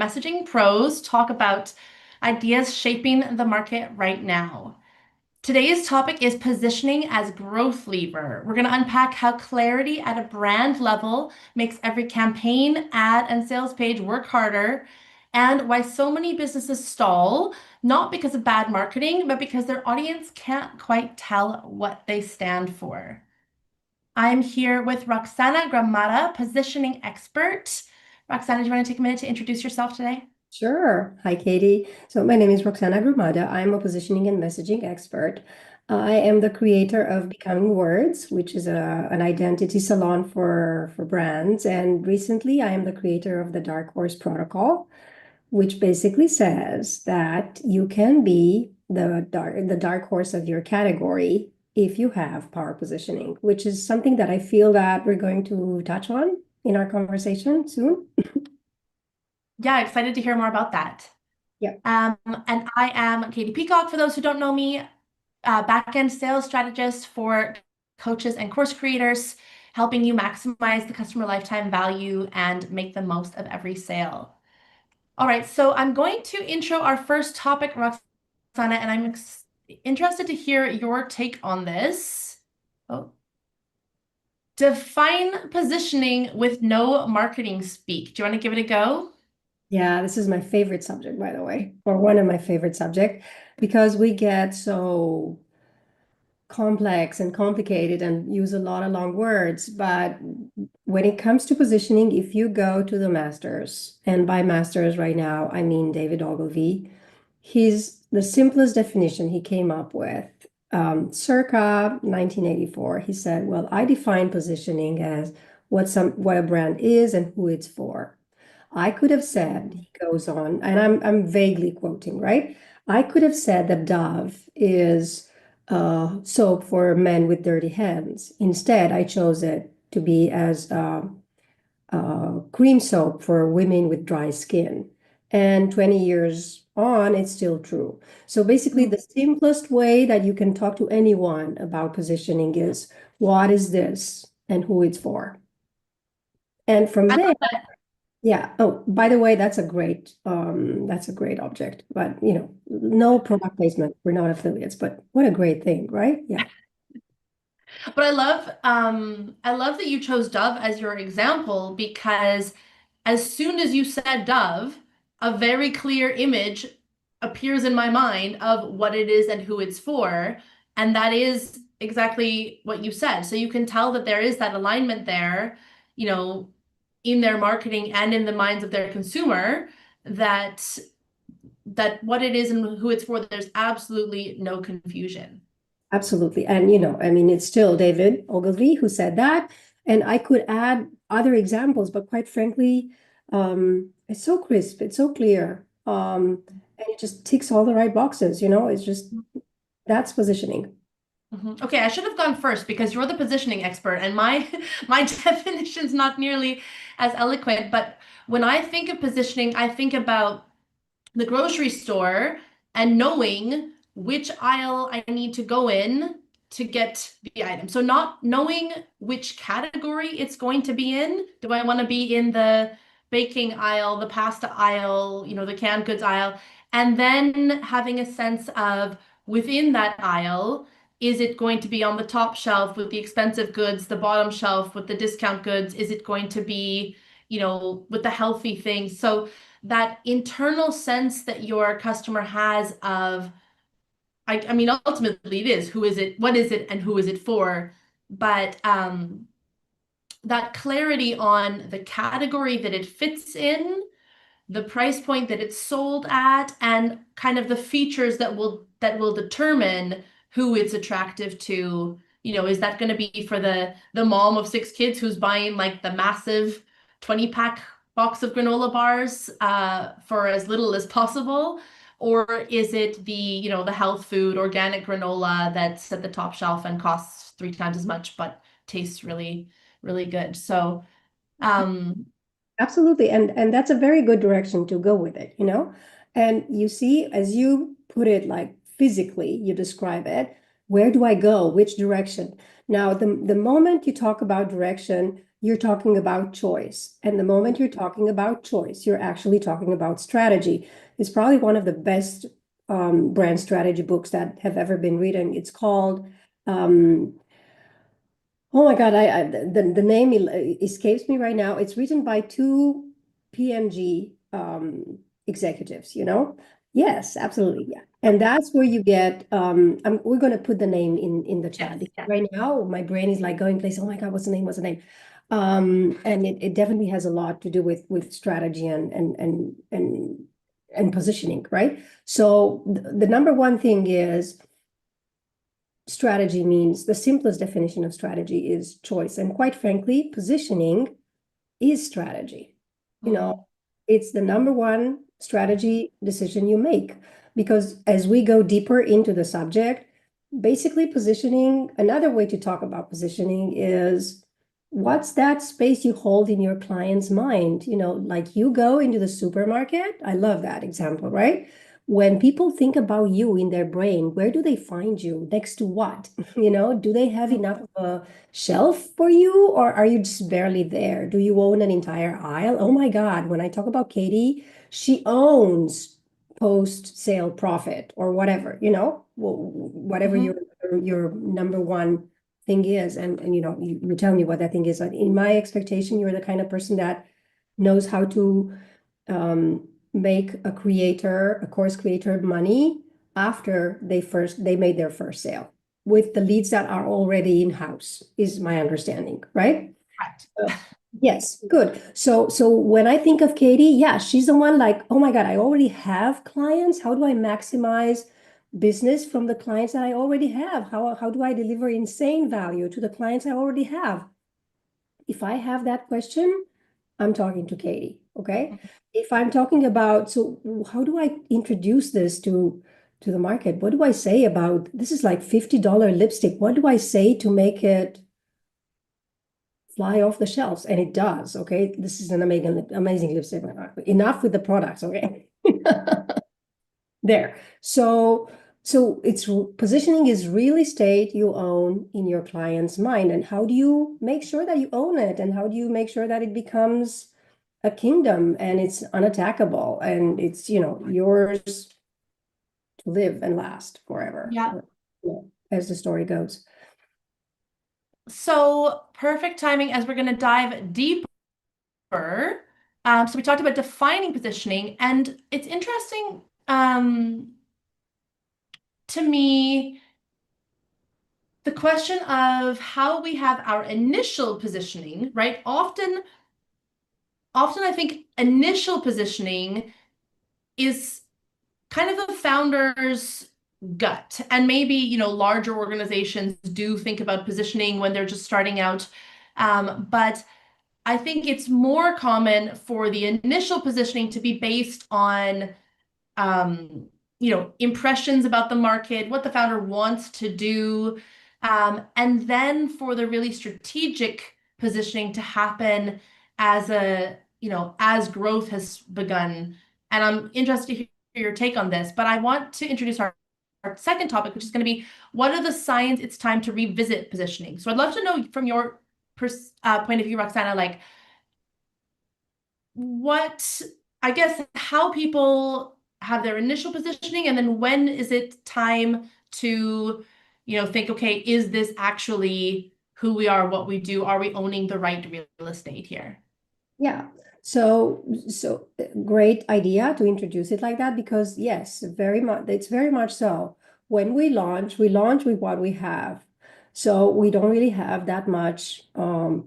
messaging pros talk about ideas shaping the market right now. Today's topic is positioning as growth lever. We're going to unpack how clarity at a brand level makes every campaign, ad, and sales page work harder, and why so many businesses stall, not because of bad marketing, but because their audience can't quite tell what they stand for. I'm here with Roxana Gramada, positioning expert. Roxana, do you want to take a minute to introduce yourself today? Sure. Hi, Katie. So my name is Roxana Grumada. I'm a positioning and messaging expert. I am the creator of Becoming Words, which is an identity salon for brands. And recently, I am the creator of the Dark Horse Protocol, which basically says that you can be the dark horse of your category if you have power positioning, which is something that I feel that we're going to touch on in our conversation soon. Yeah, excited to hear more about that. Yeah. And I am Katie Peacock, for those who don't know me, back-end sales strategist for coaches and course creators, helping you maximize the customer lifetime value and make the most of every sale. All right, so I'm going to intro our first topic, Roxana, and I'm interested to hear your take on this. Oh. Define positioning with no marketing speak. Do you want to give it a go? Yeah, this is my favorite subject, by the way, or one of my favorite subject, because we get so complex and complicated and use a lot of long words. But when it comes to positioning, if you go to the masters, and by masters right now, I mean David Ogilvy, he's the simplest definition he came up with. Circa 1984, he said, "Well, I define positioning as what a brand is and who it's for." I could have said, he goes on, and I'm vaguely quoting, right? I could have said that Dove is soap for men with dirty hands. Instead, I chose it to be as cream soap for women with dry skin. And 20 years on, it's still true. So basically, the simplest way that you can talk to anyone about positioning is what is this and who it's for. And from I there, love that. yeah. Oh, by the way, that's a great object. But no product placement. We're not affiliates, but what a great thing, right? Yeah. But I love that you chose Dove as your example because as soon as you said Dove, a very clear image appears in my mind of what it is and who it's for. And that is exactly what you said. So you can tell that there is that alignment there, you know, in their marketing and in the minds of their consumer that what it is and who it's for, there's absolutely no confusion. Absolutely. And I mean, it's still David Ogilvy who said that. And I could add other examples, but quite frankly, it's so crisp, it's so clear. And it just ticks all the right boxes, it's just that's positioning. Mhm. Okay, I should have gone first because you're the positioning expert and my my definition's not nearly as eloquent, but when I think of positioning, I think about the grocery store and knowing which aisle I need to go in to get the item. So not knowing which category it's going to be in. Do I want to be in the baking aisle, the pasta aisle, the canned goods aisle, and then having a sense of within that aisle, is it going to be on the top shelf with the expensive goods, the bottom shelf with the discount goods? Is it going to be, with the healthy things? So that internal sense that your customer has of, I mean, ultimately it is who is it, what is it, and who is it for? But that clarity on the category that it fits in, the price point that it's sold at, and kind of the features that will determine who it's attractive to. Is that going to be for the mom of six kids who's buying like the massive 20-pack box of granola bars for as little as possible? Or is it the health food organic granola that's at the top shelf and costs three times as much but tastes really, really good? So, um, Absolutely. And that's a very good direction to go with it. And you see, as you put it, like physically, you describe it, where do I go? Which direction? Now, the moment you talk about direction, you're talking about choice. And the moment you're talking about choice, you're actually talking about strategy. It's probably one of the best brand strategy books that have ever been written. It's called um, oh my God, the name escapes me right now. It's written by two PMG executives, you know? Yes, absolutely. Yeah. And that's where you get we're gonna put the name in the chat Yes, because yes. right now my brain is like going places. Oh my God, what's the name? What's the name? And it definitely has a lot to do with strategy and positioning, right? So the number one thing is strategy means the simplest definition of strategy is choice. And quite frankly, positioning is strategy. You know, Mm, it's the number one strategy decision you make. Because as we go deeper into the subject, basically positioning, another way to talk about positioning is what's that space you hold in your client's mind? You know, like you go into the supermarket. I love that example, right? When people think about you in their brain, where do they find you? Next to what? You know, do they have mm, enough of a shelf for you, or are you just barely there? Do you own an entire aisle? Oh my God, when I talk about Katie, she owns post-sale profit or whatever, you know, whatever mhm. your number one thing is. And you know, you tell me what that thing is. In my expectation, you're the kind of person that knows how to make a course creator money after they made their first sale with the leads that are already in-house, is my understanding, right? Correct. Uh, yes, good. So when I think of Katie, yeah, she's the one like, oh my God, I already have clients. How do I maximize business from the clients that I already have? How do I deliver insane value to the clients I already have? If I have that question, I'm talking to Katie, okay? If I'm talking about, so how do I introduce this to the market? What do I say about this is like $50 lipstick? What do I say to make it fly off the shelves? And it does, okay? This is an amazing lipstick. Enough with the products, okay? There. So it's positioning is real estate you own in your client's mind. And how do you make sure that you own it? And how do you make sure that it becomes a kingdom and it's unattackable and it's, you know, yours to live and last forever, Yeah. or, you know, as the story goes. So perfect timing as we're going to dive deeper. So we talked about defining positioning, and it's interesting to me the question of how we have our initial positioning, right? Often I think initial positioning is kind of the founder's gut. And maybe, larger organizations do think about positioning when they're just starting out. But I think it's more common for the initial positioning to be based on um, impressions about the market, what the founder wants to do, and then for the really strategic positioning to happen as growth has begun. And I'm interested to hear your take on this, but I want to introduce our second topic, which is going to be what are the signs it's time to revisit positioning? So I'd love to know from your point of view, Roxana, like what I guess how people have their initial positioning and then when is it time to think, okay, is this actually who we are, what we do? Are we owning the right real estate here? Yeah. So great idea to introduce it like that because yes, very much it's very much so. When we launch with what we have. So we don't really have that much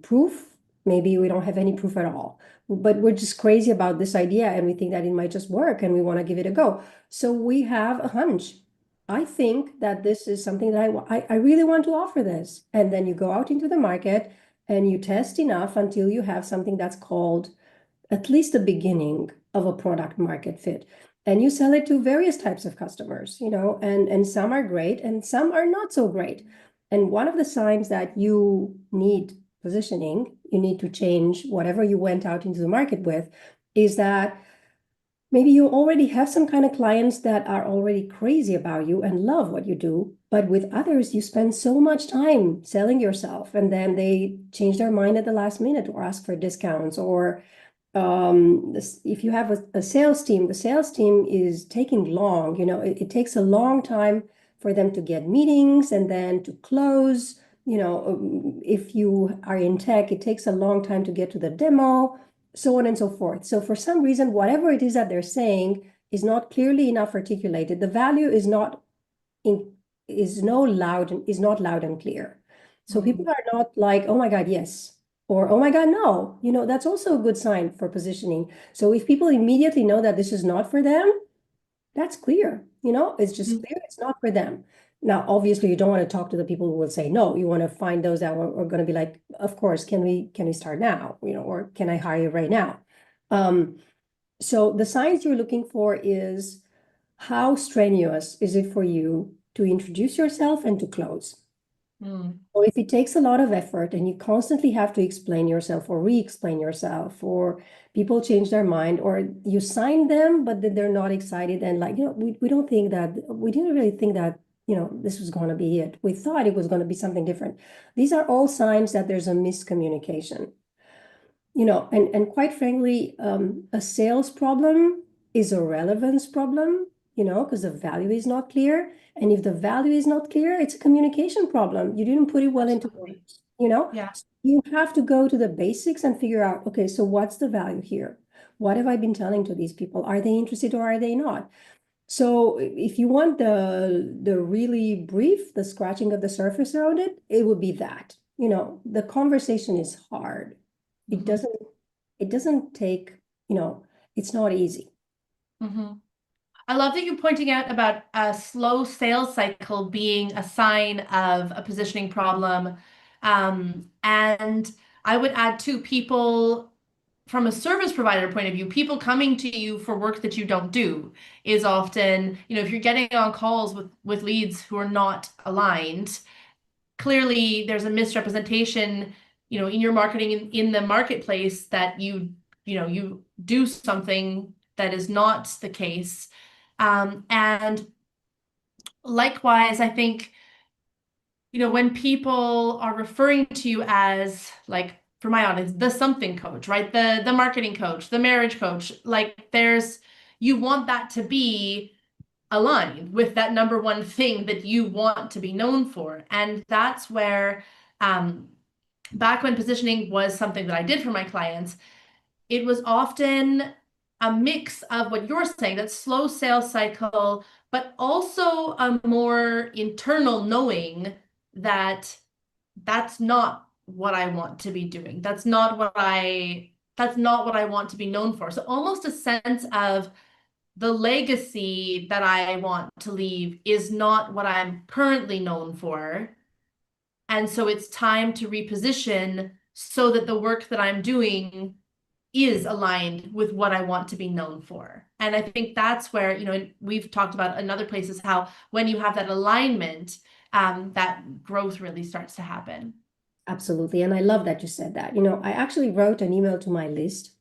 proof. Maybe we don't have any proof at all. But we're just crazy about this idea and we think that it might just work and we want to give it a go. So we have a hunch. I think that this is something that I really want to offer this. And then you go out into the market and you test enough until you have something that's called at least the beginning of a product market fit. And you sell it to various types of customers, you know, and some are great and some are not so great. And one of the signs that you need positioning, you need to change whatever you went out into the market with, is that Maybe you already have some kind of clients that are already crazy about you and love what you do, but with others, you spend so much time selling yourself, and then they change their mind at the last minute or ask for discounts. Or if you have a sales team, the sales team is taking long. It takes a long time for them to get meetings and then to close. If you are in tech, it takes a long time to get to the demo, so on and so forth. So for some reason, whatever it is that they're saying is not clearly enough articulated. The value in is not loud and clear. So people Mm. are not like, oh my God, yes, or oh my God, no. That's also a good sign for positioning. So if people immediately know that this is not for them, that's clear. It's just Mhm. clear it's not for them. Now, obviously, you don't want to talk to the people who will say no. You want to find those that are going to be like, of course, can we start now? Or can I hire you right now? Um, so the signs you're looking for is how strenuous is it for you to introduce yourself and to close? Mm. So if it takes a lot of effort and you constantly have to explain yourself or re-explain yourself, or people change their mind, or you sign them, but then they're not excited and like, we don't think that, we didn't really think that, this was going to be it. We thought it was going to be something different. These are all signs that there's a miscommunication. And quite frankly, a sales problem is a relevance problem, because the value is not clear. And if the value is not clear, it's a communication problem. You didn't put it well into Absolutely. words, you know? Yeah. You have to go to the basics and figure out, okay, so what's the value here? What have I been telling to these people? Are they interested or are they not? So if you want the really brief, the scratching of the surface around it, it would be that. The conversation is hard. It Hmm. doesn't it doesn't take, it's not easy. Hmm. I love that you're pointing out about a slow sales cycle being a sign of a positioning problem. And I would add too, people from a service provider point of view, people coming to you for work that you don't do is often, if you're getting on calls with leads who are not aligned, clearly there's a misrepresentation, in your marketing in the marketplace that you do something that is not the case. And likewise, I think, when people are referring to you as like, for my audience, the something coach, right? The marketing coach, the marriage coach, like you want that to be aligned with that number one thing that you want to be known for. And that's where, um, back when positioning was something that I did for my clients, it was often a mix of what you're saying, that slow sales cycle, but also a more internal knowing that that's not what I want to be doing. That's not what I want to be known for. So almost a sense of the legacy that I want to leave is not what I'm currently known for. And so it's time to reposition so that the work that I'm doing is aligned with what I want to be known for. And I think that's where, we've talked about in other places how when you have that alignment, that growth really starts to happen. Absolutely. And I love that you said that. I actually wrote an email to my list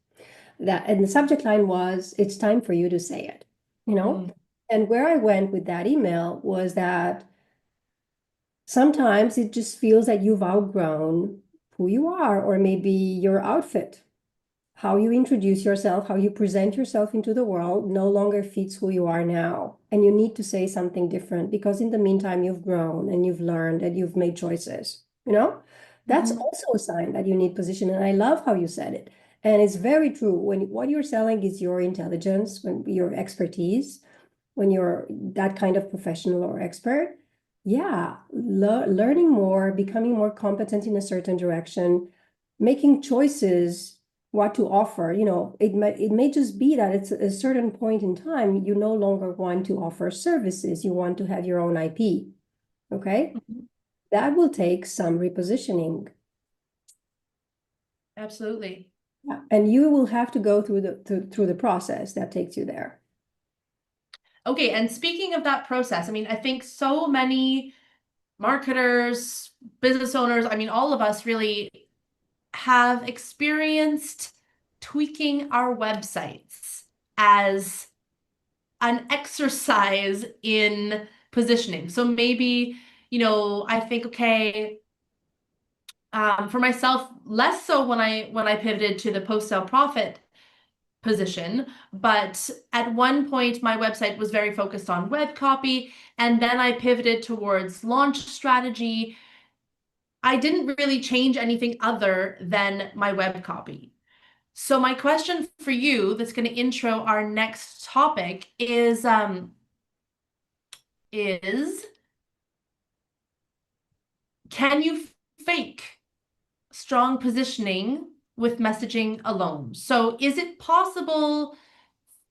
and the subject line was, it's time for you to say it, you know? Mm. And where I went with that email was that sometimes it just feels that you've outgrown who you are, or maybe your outfit. How you introduce yourself, how you present yourself into the world no longer fits who you are now. And you need to say something different because in the meantime, you've grown and you've learned and you've made choices. That's Mhm. also a sign that you need position. And I love how you said it. And it's very true. When what you're selling is your intelligence, when your expertise, when you're that kind of professional or expert, yeah, learning more, becoming more competent in a certain direction, making choices what to offer. It may just be that it's a certain point in time you no longer want to offer services, you want to have your own IP. Okay, Mhm. that will take some repositioning. Absolutely. Yeah, and you will have to go through the process that takes you there. Okay, and speaking of that process, I mean, I think so many marketers, business owners, I mean, all of us really have experienced tweaking our websites. as an exercise in positioning. So maybe, I think, okay, for myself, less so when I pivoted to the post-sale profit position, but at one point my website was very focused on web copy, and then I pivoted towards launch strategy. I didn't really change anything other than my web copy. So my question for you that's going to intro our next topic is can you fake strong positioning with messaging alone? So is it possible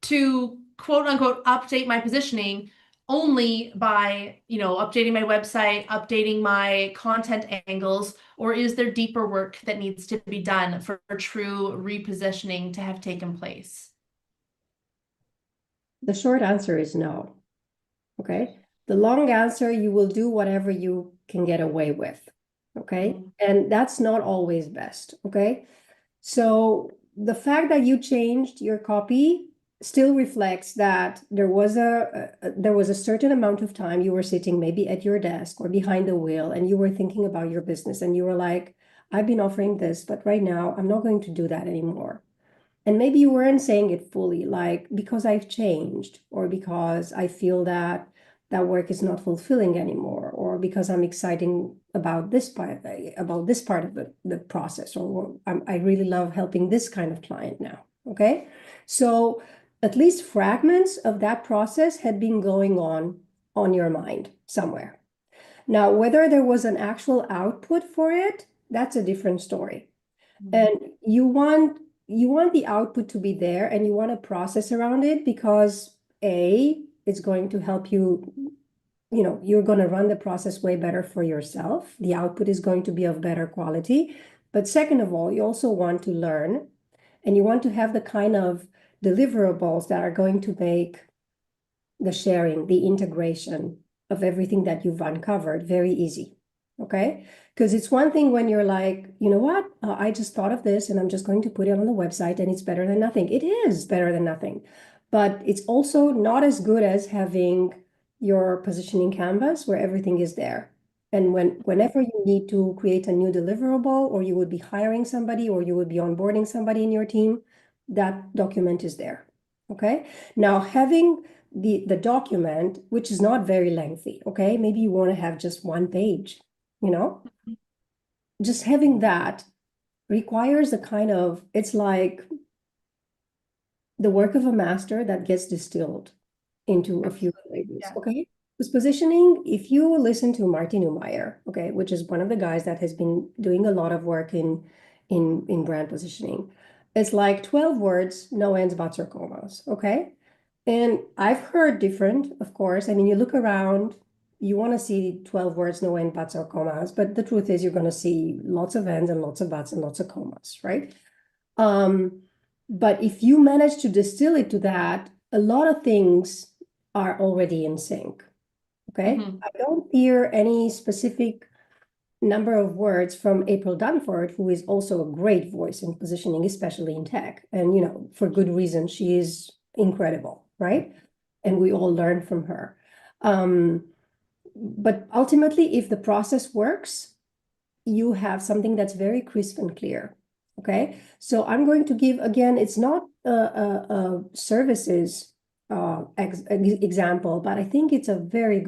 to quote unquote update my positioning only by, updating my website, updating my content angles, or is there deeper work that needs to be done for true repositioning to have taken place? The short answer is no. Okay. The long answer, you will do whatever you can get away with. Okay. And that's not always best. Okay. So the fact that you changed your copy still reflects that there was a certain amount of time you were sitting maybe at your desk or behind the wheel and you were thinking about your business and you were like, I've been offering this, but right now I'm not going to do that anymore. And maybe you weren't saying it fully, like because I've changed, or because I feel that that work is not fulfilling anymore, or because I'm exciting about this part of the process, or I really love helping this kind of client now. Okay. So at least fragments of that process had been going on your mind somewhere. Now, whether there was an actual output for it, that's a different story. And you want the output to be there and you want to process around it because it's going to help you, you're going to run the process way better for yourself. The output is going to be of better quality. But second of all, you also want to learn and you want to have the kind of deliverables that are going to make the sharing, the integration of everything that you've uncovered very easy. Okay. Because it's one thing when you're like, you know what, I just thought of this and I'm just going to put it on the website and it's better than nothing. It is better than nothing. But it's also not as good as having your positioning canvas where everything is there. And whenever you need to create a new deliverable, or you would be hiring somebody, or you would be onboarding somebody in your team, that document is there. Okay. Now, having the document, which is not very lengthy, okay, maybe you want to have just one page, just having that requires a kind of, it's like the work of a master that gets distilled into a few flavors. Yeah. Okay. Because positioning, if you listen to Martin Neumeyer, okay, which is one of the guys that has been doing a lot of work in brand positioning, it's like 12 words, no ends, buts, or commas. Okay. And I've heard different, of course. I mean, you look around, you want to see 12 words, no end, buts, or commas, but the truth is you're going to see lots of ends and lots of buts and lots of commas, right? Um, but if you manage to distill it to that, a lot of things are already in sync. Okay. I don't hear any specific number of words from April Dunford, who is also a great voice in positioning, especially in tech. And, for good reason, she is incredible, right? And we all learn from her. But ultimately, if the process works, you have something that's very crisp and clear. Okay. So I'm going to give, again, it's not a services example, but I think it's a very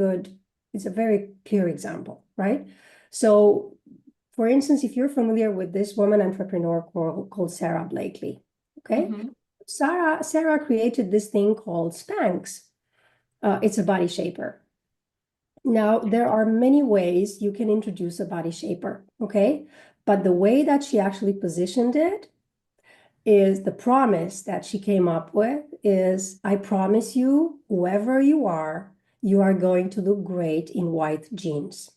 clear example, right? So for instance, if you're familiar with this woman entrepreneur called Sarah Blakely, okay? Sarah created this thing called Spanx. It's a body shaper. Now, there are many ways you can introduce a body shaper, okay? But the way that she actually positioned it is the promise that she came up with is, I promise you, whoever you are going to look great in white jeans.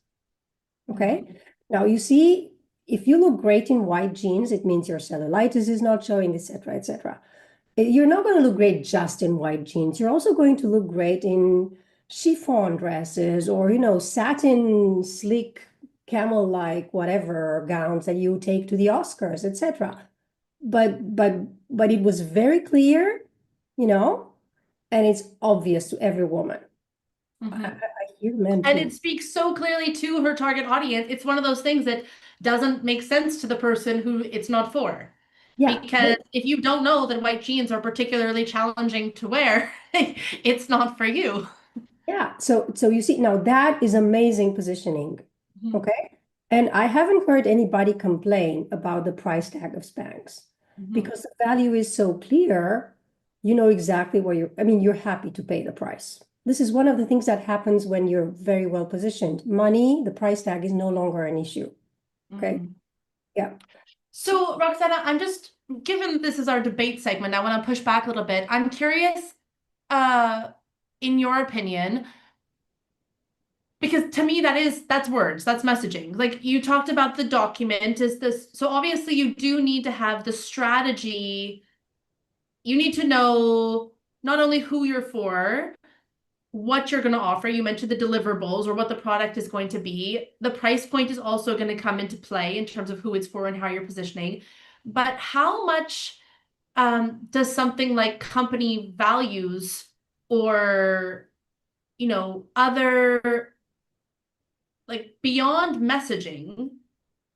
Okay. Now you see, if you look great in white jeans, it means your cellulitis is not showing, etc., etc. You're not going to look great just in white jeans. You're also going to look great in chiffon dresses or, satin, sleek, camel-like, whatever gowns that you take to the Oscars, etc. But it was very clear you know, and it's obvious to every woman. Mhm. I hear men And it too. speaks so clearly to her target audience. It's one of those things that doesn't make sense to the person who it's not for. Yeah, Because if you don't know that white jeans are particularly challenging to wear, it's not for you. yeah. So you see, now that is amazing positioning. Mhm. Okay. And I haven't heard anybody complain about the price tag of Spanx Mhm. because the value is so clear. You know exactly where you're, I mean, you're happy to pay the price. This is one of the things that happens when you're very well positioned. Money, the price tag is no longer an issue. Okay. Mm. Yeah. So, Roxana, I'm just, given this is our debate segment, I want to push back a little bit. I'm curious, uh, in your opinion, because to me that's words, that's messaging. Like you talked about the document, is this, so obviously you do need to have the strategy. You need to know not only who you're for, what you're going to offer. You mentioned the deliverables or what the product is going to be. The price point is also going to come into play in terms of who it's for and how you're positioning. But how much does something like company values or, other, like beyond messaging,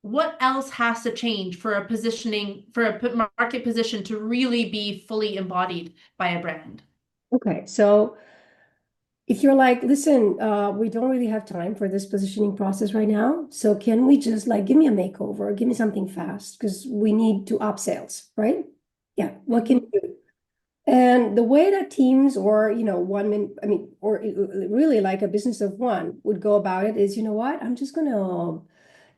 what else has to change for a positioning, for a market position to really be fully embodied by a brand? Okay. So if you're like, listen, we don't really have time for this positioning process right now. So can we just like give me a makeover, give me something fast because we need to up sales, right? Yeah. What can Mhm. you do? And the way that teams or, one minute, I mean, or really like a business of one would go about it is, you know what? I'm just going to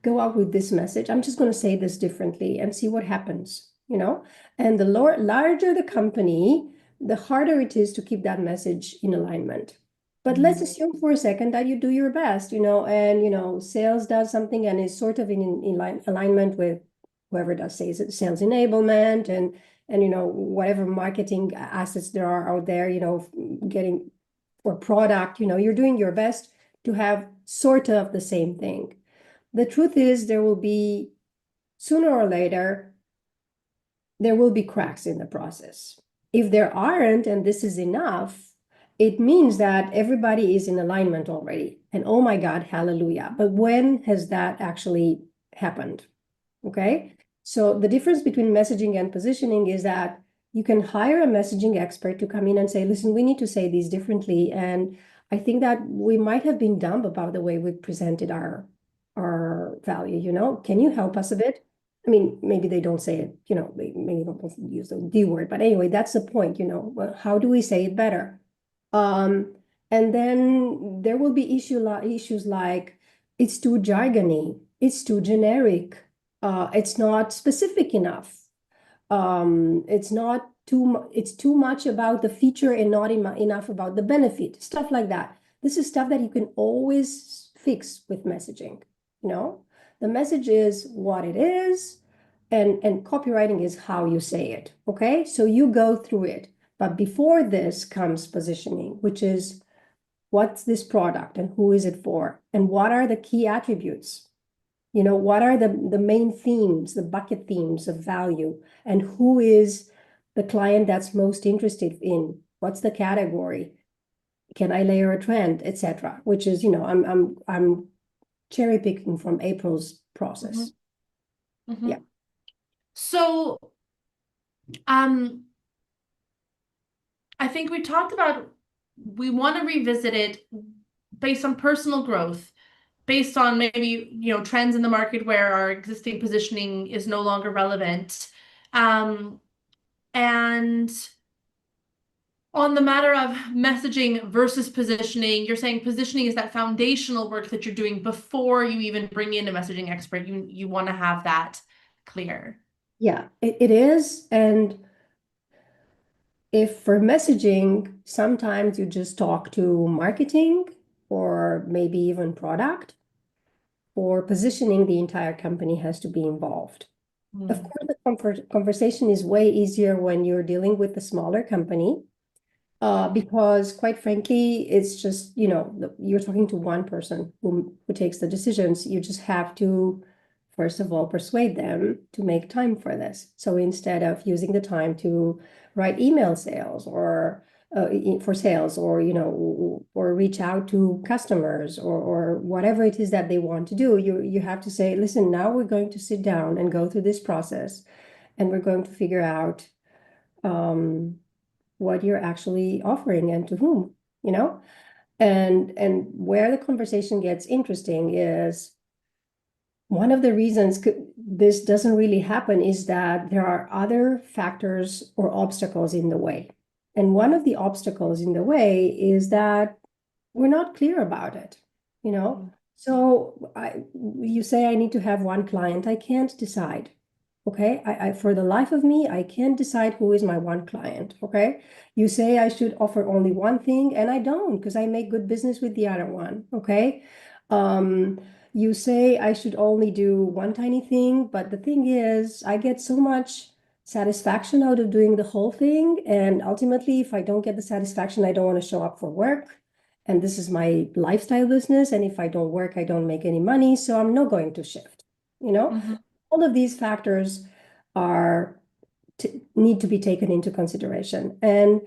go out with this message. I'm just going to say this differently and see what happens, you know? And the larger the company, the harder it is to keep that message in alignment. But let's Mhm. assume for a second that you do your best, and, sales does something and is sort of in alignment with whoever does sales enablement and whatever marketing assets there are out there, getting or product, you're doing your best to have sort of the same thing. The truth is there will be sooner or later there will be cracks in the process. If there aren't, and this is enough, it means that everybody is in alignment already. And oh my God, hallelujah. But when has that actually happened? Okay. So the difference between messaging and positioning is that you can hire a messaging expert to come in and say, listen, we need to say these differently. And I think that we might have been dumb about the way we presented our value, Can you help us a bit? I mean, maybe they don't say it, they maybe don't use the D word, but anyway, that's the point, Well, how do we say it better? Um, and then there will be issues like it's too jargony, it's too generic, it's not specific enough. It's too much about the feature and not enough about the benefit, stuff like that. This is stuff that you can always fix with messaging, you know? The message is what it is, and copywriting is how you say it, okay? So you go through it. But before this comes positioning, which is what's this product and who is it for? And what are the key attributes? What are the main themes, the bucket themes of value, and who is the client that's most interested in? What's the category? Can I layer a trend, etc.? Which is, I'm cherry picking from April's Mhm. process. Yeah. Mhm. So, um, I think we talked about we want to revisit it based on personal growth, based on maybe, trends in the market where our existing positioning is no longer relevant. And on the matter of messaging versus positioning, you're saying positioning is that foundational work that you're doing before you even bring in a messaging expert. You want to have that clear. Yeah, it is. And if for messaging, sometimes you just talk to marketing or maybe even product, for positioning, the entire company has to be involved. Of Mm. course, the conversation is way easier when you're dealing with a smaller company, because quite frankly, it's just, you're talking to one person who takes the decisions. You just have to first of all, persuade them to make time for this. So instead of using the time to write email sales or for sales, or or reach out to customers, or whatever it is that they want to do, you have to say, listen, now we're going to sit down and go through this process, and we're going to figure out what you're actually offering and to whom, you know? And where the conversation gets interesting is one of the reasons this doesn't really happen is that there are other factors or obstacles in the way. And one of the obstacles in the way is that we're not clear about it, you know? So you say I need to have one client, I can't decide. Okay, for the life of me, I can't decide who is my one client. Okay, you say I should offer only one thing, and I don't, because I make good business with the other one. Okay, um, you say I should only do one tiny thing, but the thing is, I get so much satisfaction out of doing the whole thing, and ultimately, if I don't get the satisfaction, I don't want to show up for work. And this is my lifestyle business, and if I don't work, I don't make any money, so I'm not going to shift. You know, Mhm. all of these factors are need to be taken into consideration. And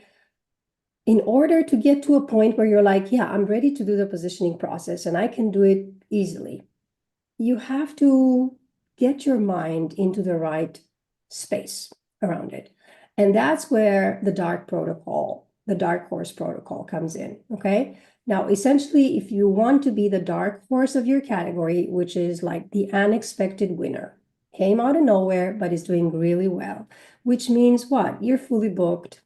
in order to get to a point where you're like, yeah, I'm ready to do the positioning process and I can do it easily, you have to get your mind into the right space around it. And that's where the dark horse protocol comes in. Okay. Now, essentially, if you want to be the dark horse of your category, which is like the unexpected winner, came out of nowhere, but is doing really well, which means what? You're fully booked.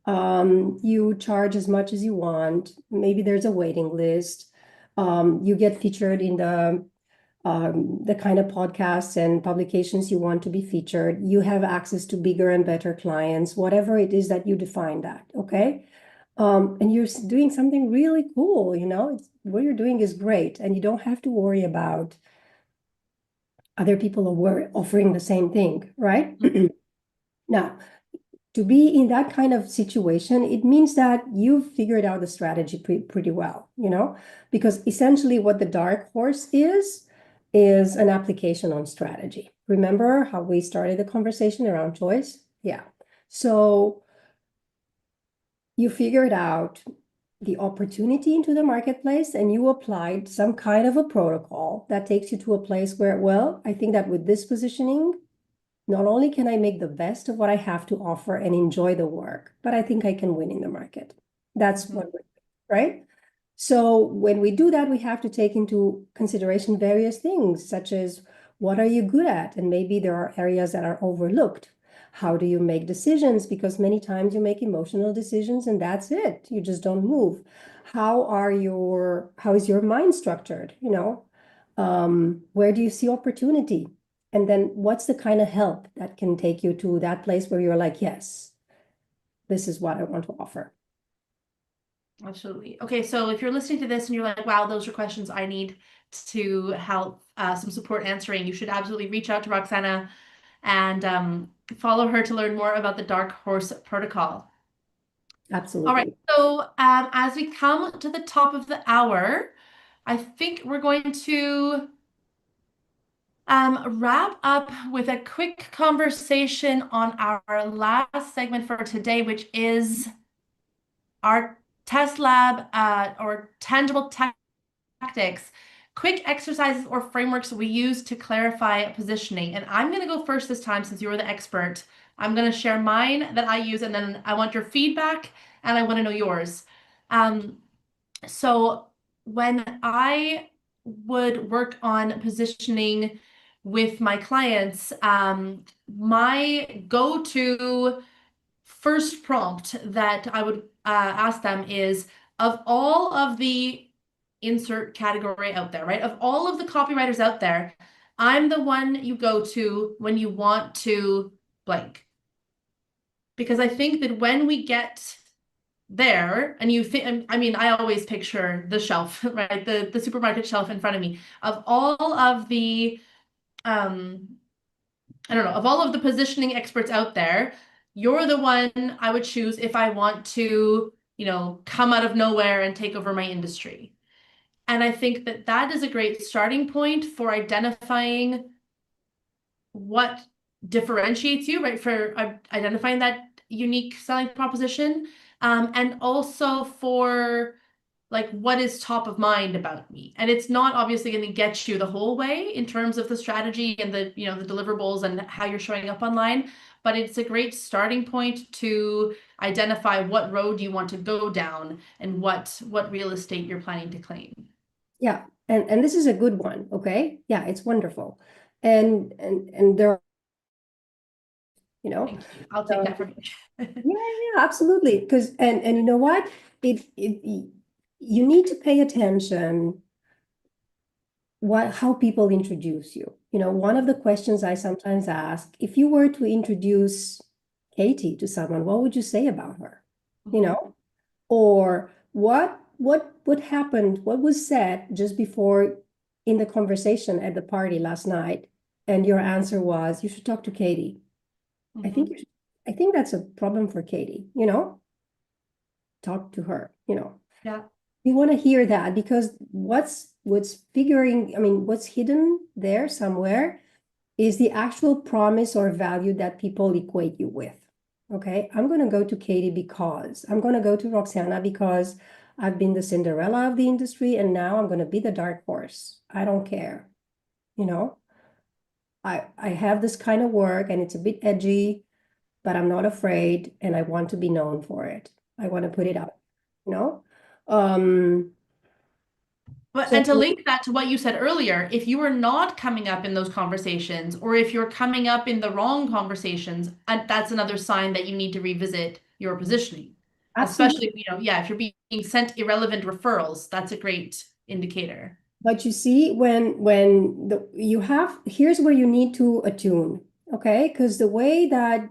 You charge as much as you want. Maybe there's a waiting list. You get featured in the kind of podcasts and publications you want to be featured. You have access to bigger and better clients, whatever it is that you define that, okay? And you're doing something really cool, what you're doing is great, and you don't have to worry about other people are offering the same thing, right? Now, to be in that kind of situation, it means that you've figured out the strategy pretty well, because essentially what the dark horse is an application on strategy. Remember how we started the conversation around choice? Yeah. So you figured out the opportunity into the marketplace and you applied some kind of a protocol that takes you to a place where, well, I think that with this positioning, not only can I make the best of what I have to offer and enjoy the work, but I think I can win in the market. That's what we're doing, right? So when we do that, we have to take into consideration various things, such as what are you good at? And maybe there are areas that are overlooked. How do you make decisions? Because many times you make emotional decisions and that's it. You just don't move. How is your mind structured? Where do you see opportunity? And then what's the kind of help that can take you to that place where you're like, yes, this is what I want to offer. Absolutely. Okay, so if you're listening to this and you're like, wow, those are questions I need to help some support answering, you should absolutely reach out to Roxana and follow her to learn more about the Dark Horse Protocol. All right, Absolutely. so as we come to the top of the hour, I think we're going to wrap up with a quick conversation on our last segment for today, which is our test lab or tangible tactics, quick exercises or frameworks we use to clarify positioning. And I'm going to go first this time since you're the expert. I'm going to share mine that I use, and then I want your feedback and I want to know yours. So when I would work on positioning with my clients, my go-to first prompt that I would ask them is, of all of the insert category out there, right? Of all of the copywriters out there, I'm the one you go to when you want to blank. Because I think that when we get there and you think, I mean, I always picture the shelf, right? The supermarket shelf in front of me of all of the um I don't know, of all of the positioning experts out there, you're the one I would choose if I want to, come out of nowhere and take over my industry. And I think that that is a great starting point for identifying what differentiates you, right? For identifying that unique selling proposition, and also for like what is top of mind about me. And it's not obviously going to get you the whole way in terms of the strategy and the, you know, the deliverables and how you're showing up online, but it's a great starting point to identify what road you want to go down and what real estate you're planning to claim. Yeah, and this is a good one, okay? Yeah, it's wonderful. And there are, you know, Thank you. I'll take so that from you. yeah, yeah, absolutely. Because and you know what? It you need to pay attention how people introduce you. You know, one of the questions I sometimes ask, if you were to introduce Katie to someone, what would you say about her? You Mhm, know, or what happened, what was said just before in the conversation at the party last night, and your answer was, you should talk to Katie. I think mhm. I think that's a problem for Katie, you know, talk to her, you know. Yeah. You want to hear that because what's hidden there somewhere is the actual promise or value that people equate you with. Okay, I'm going to go to Katie because I'm going to go to Roxana because I've been the Cinderella of the industry and now I'm going to be the dark horse. I don't care. You know, I have this kind of work and it's a bit edgy, but I'm not afraid and I want to be known for it. I want to put it out, you know? Um, But so and to link that to what you said earlier, if you are not coming up in those conversations, or if you're coming up in the wrong conversations, that's another sign that you need to revisit your positioning. absolutely. Especially, you know, yeah, if you're being sent irrelevant referrals, that's a great indicator. But you see, you have, here's where you need to attune, okay? Because the way that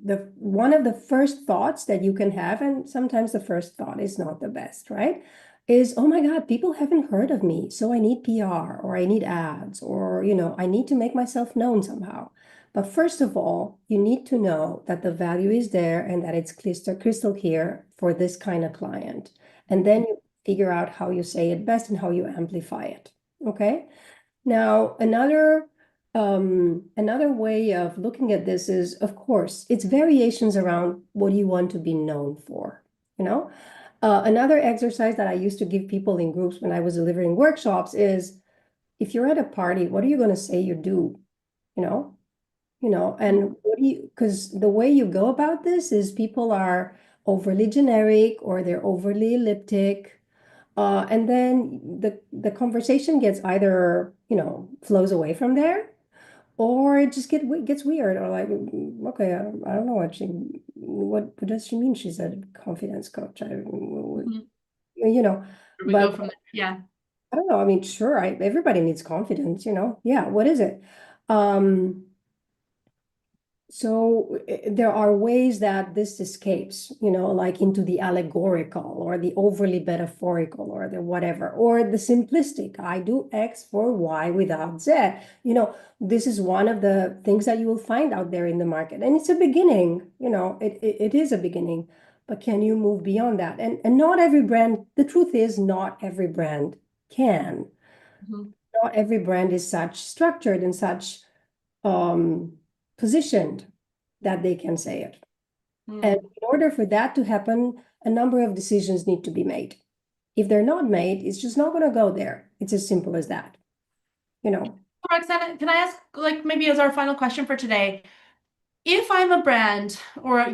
the one of the first thoughts that you can have, and sometimes the first thought is not the best, right? Is, oh my God, people haven't heard of me, so I need PR or I need ads or, you know, I need to make myself known somehow. But first of all, you need to know that the value is there and that it's crystal clear for this kind of client. And then you figure out how you say it best and how you amplify it. Okay. Now, another way of looking at this is, of course, it's variations around what you want to be known for. You know, another exercise that I used to give people in groups when I was delivering workshops is, if you're at a party, what are you going to say you do? You know, and what do you? Because the way you go about this is people are overly generic or they're overly elliptic. And then the conversation gets either, flows away from there, or it just gets weird, or like, okay, I don't know what does she mean? She's a confidence coach. Mhm. You know, Where we but go from there. Yeah. I don't know. I mean, sure, everybody needs confidence, Yeah, what is it? Um, So there are ways that this escapes, like into the allegorical or the overly metaphorical or the whatever, or the simplistic. I do X for Y without Z. This is one of the things that you will find out there in the market. And it's a beginning, it is a beginning, but can you move beyond that? And not every brand, the truth is, not every brand can. Mhm. Not every brand is such structured and such um, positioned that they can say it. And Mm. in order for that to happen, a number of decisions need to be made. If they're not made, it's just not going to go there. It's as simple as that, you know. Roxana, can I ask, like, maybe as our final question for today, if I'm a brand or I'm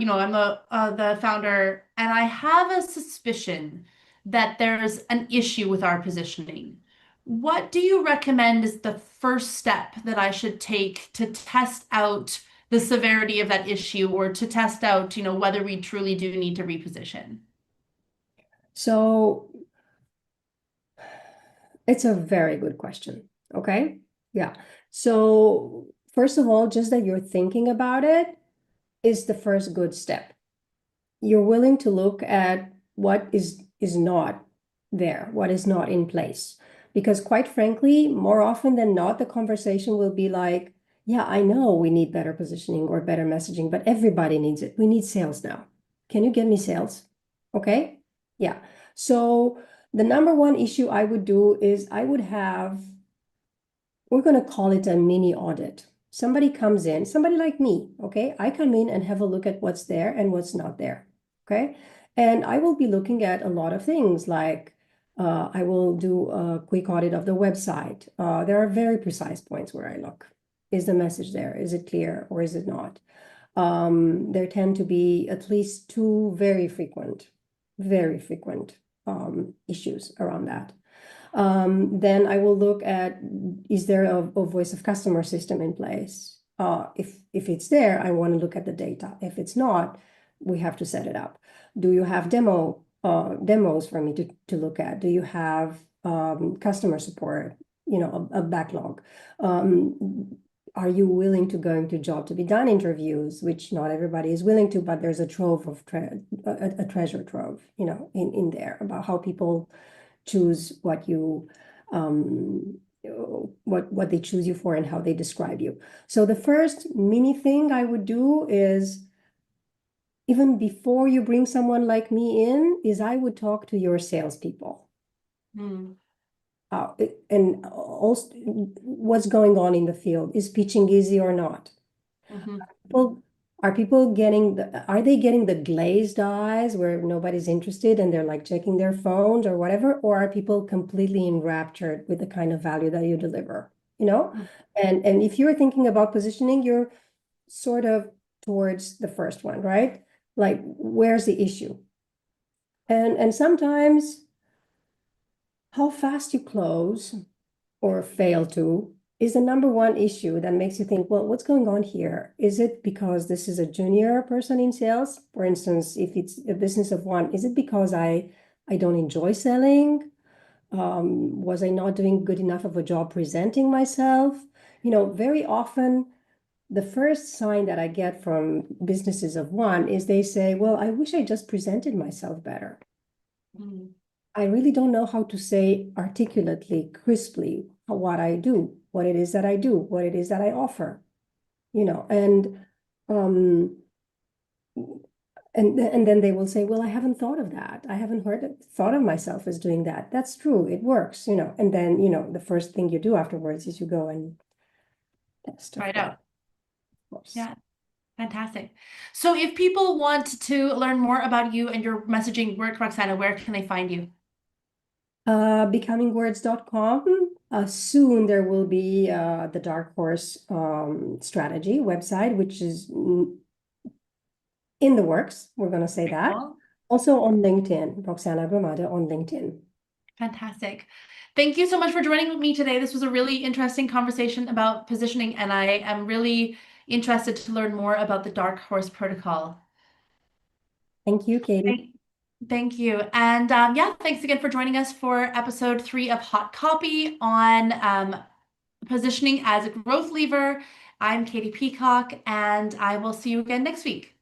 the founder and I have a suspicion that there's an issue with our positioning, what do you recommend is the first step that I should take to test out the severity of that issue or to test out, whether we truly do need to reposition? So it's a very good question. Okay. Yeah. So first of all, just that you're thinking about it is the first good step. You're willing to look at what is not there, what is not in place. Because quite frankly, more often than not, the conversation will be like, yeah, I know we need better positioning or better messaging, but everybody needs it. We need sales now. Can you get me sales? Okay. Yeah. So the number one issue I would do is we're going to call it a mini audit. Somebody comes in, somebody like me, okay? I come in and have a look at what's there and what's not there, okay? And I will be looking at a lot of things like I will do a quick audit of the website. There are very precise points where I look. Is the message there? Is it clear or is it not? There tend to be at least two very frequent issues around that. Then I will look at, is there a voice of customer system in place? If it's there, I want to look at the data. If it's not, we have to set it up. Do you have demos for me to look at? Do you have customer support, a backlog? Are you willing to go into job to be done interviews, which not everybody is willing to, but there's a trove of a treasure trove, in there about how people choose what you what they choose you for and how they describe you. So the first mini thing I would do is, even before you bring someone like me in, is I would talk to your salespeople. Mm. And also what's going on in the field. Is pitching easy or not? Mm-hmm. Well, are people are they getting the glazed eyes where nobody's interested and they're like checking their phones or whatever? Or are people completely enraptured with the kind of value that you deliver? And if you're thinking about positioning, you're sort of towards the first one, right? Like, where's the issue? And sometimes how fast you close or fail to is the number one issue that makes you think, well, what's going on here? Is it because this is a junior person in sales? For instance, if it's a business of one, is it because I don't enjoy selling? Was I not doing good enough of a job presenting myself? Very often the first sign that I get from businesses of one is they say, well, I wish I just presented myself better. Mm. I really don't know how to say articulately, crisply what I do, what it is that I do, what it is that I offer, and um and then they will say, well, I haven't thought of that. I haven't thought of myself as doing that. That's true. It works, and then, the first thing you do afterwards is you go and test, Try of it course, out. of course. Yeah, fantastic. So if people want to learn more about you and your messaging work, Roxana, where can they find you? Becomingwords.com. Soon there will be the Dark Horse strategy website, which is in the works. We're going to say Very that. cool. Also on LinkedIn, Roxana Bromada on LinkedIn. Fantastic. Thank you so much for joining with me today. This was a really interesting conversation about positioning, and I am really interested to learn more about the Dark Horse Protocol. Thank you, Katie. Thank, thank you. And yeah, thanks again for joining us for episode 3 of Hot Copy on positioning as a growth lever. I'm Katie Peacock, and I will see you again next week.